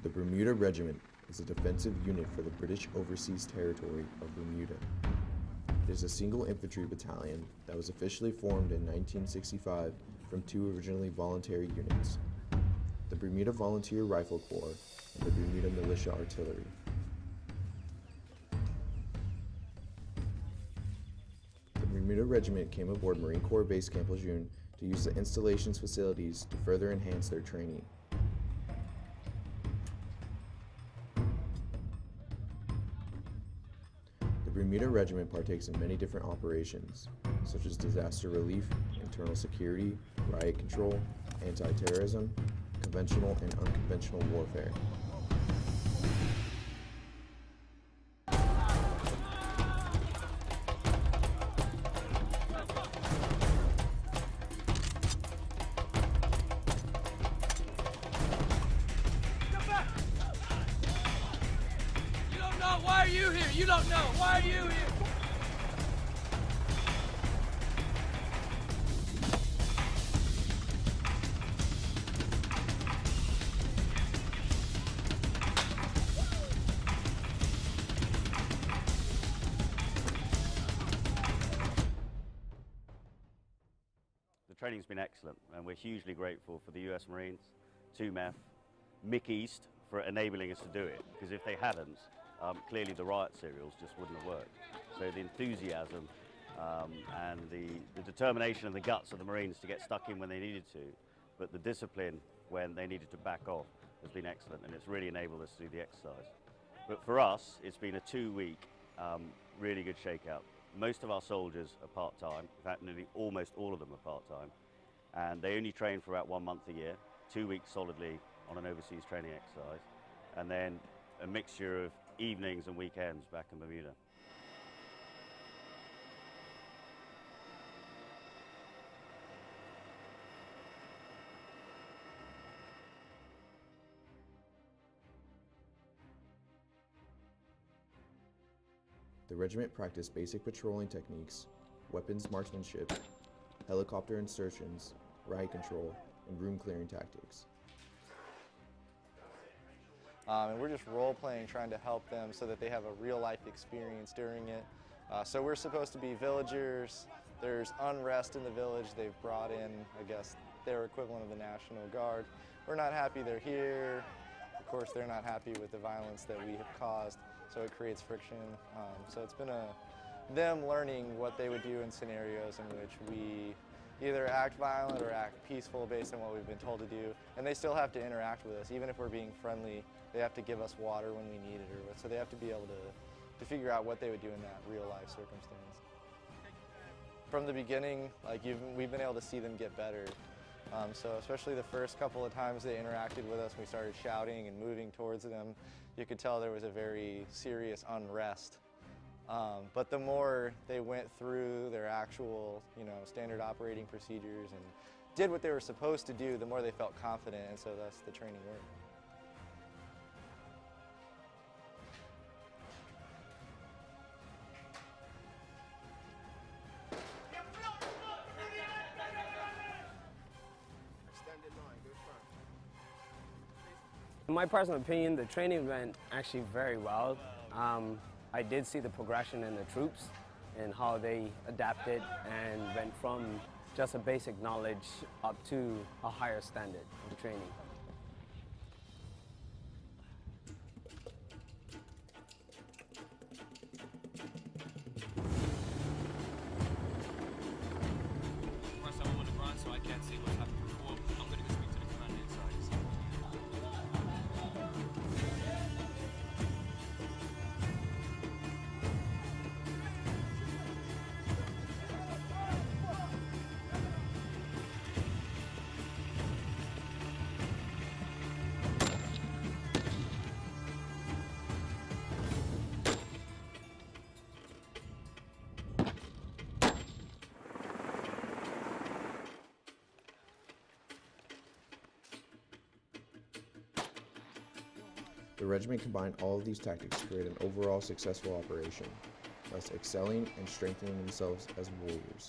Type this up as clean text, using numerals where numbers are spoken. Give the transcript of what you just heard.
The Bermuda Regiment is a defensive unit for the British Overseas Territory of Bermuda. It is a single infantry battalion that was officially formed in 1965 from two originally voluntary units, the Bermuda Volunteer Rifle Corps and the Bermuda Militia Artillery. The Bermuda Regiment came aboard Marine Corps Base Camp Lejeune to use the installation's facilities to further enhance their training. The Bermuda Regiment partakes in many different operations, such as disaster relief, internal security, riot control, anti-terrorism, conventional and unconventional warfare. Why are you here? You don't know. Why are you here? The training's been excellent, and we're hugely grateful for the US Marines, 2MEF, Mick East for enabling us to do it, because if they hadn't, clearly the riot serials just wouldn't have worked. So the enthusiasm and the determination and the guts of the Marines to get stuck in when they needed to, but the discipline when they needed to back off has been excellent, and it's really enabled us to do the exercise. But for us, it's been a 2-week, really good shakeout. Most of our soldiers are part-time, in fact nearly almost all of them are part-time, and they only train for about 1 month a year, 2 weeks solidly on an overseas training exercise, and then a mixture of evenings and weekends back in Bermuda. The regiment practiced basic patrolling techniques, weapons marksmanship, helicopter insertions, riot control, and room clearing tactics. And we're just role-playing, trying to help them so that they have a real-life experience during it. So we're supposed to be villagers. There's unrest in the village. They've brought in, I guess, their equivalent of the National Guard. We're not happy they're here. Of course, they're not happy with the violence that we have caused, so it creates friction. So it's been them learning what they would do in scenarios in which we either act violent or act peaceful based on what we've been told to do. And they still have to interact with us. Even if we're being friendly, they have to give us water when we need it, so they have to be able to figure out what they would do in that real-life circumstance. From the beginning, we've been able to see them get better. So especially the first couple of times they interacted with us, we started shouting and moving towards them. You could tell there was a very serious unrest. But the more they went through their actual, standard operating procedures and did what they were supposed to do, the more they felt confident, and so that's the training worked. In my personal opinion, the training went actually very well. I did see the progression in the troops and how they adapted and went from just a basic knowledge up to a higher standard of training. I'm on the ground, so I can't see what's happening. I'm going to go speak to the commander inside. The regiment combined all of these tactics to create an overall successful operation, thus excelling and strengthening themselves as warriors.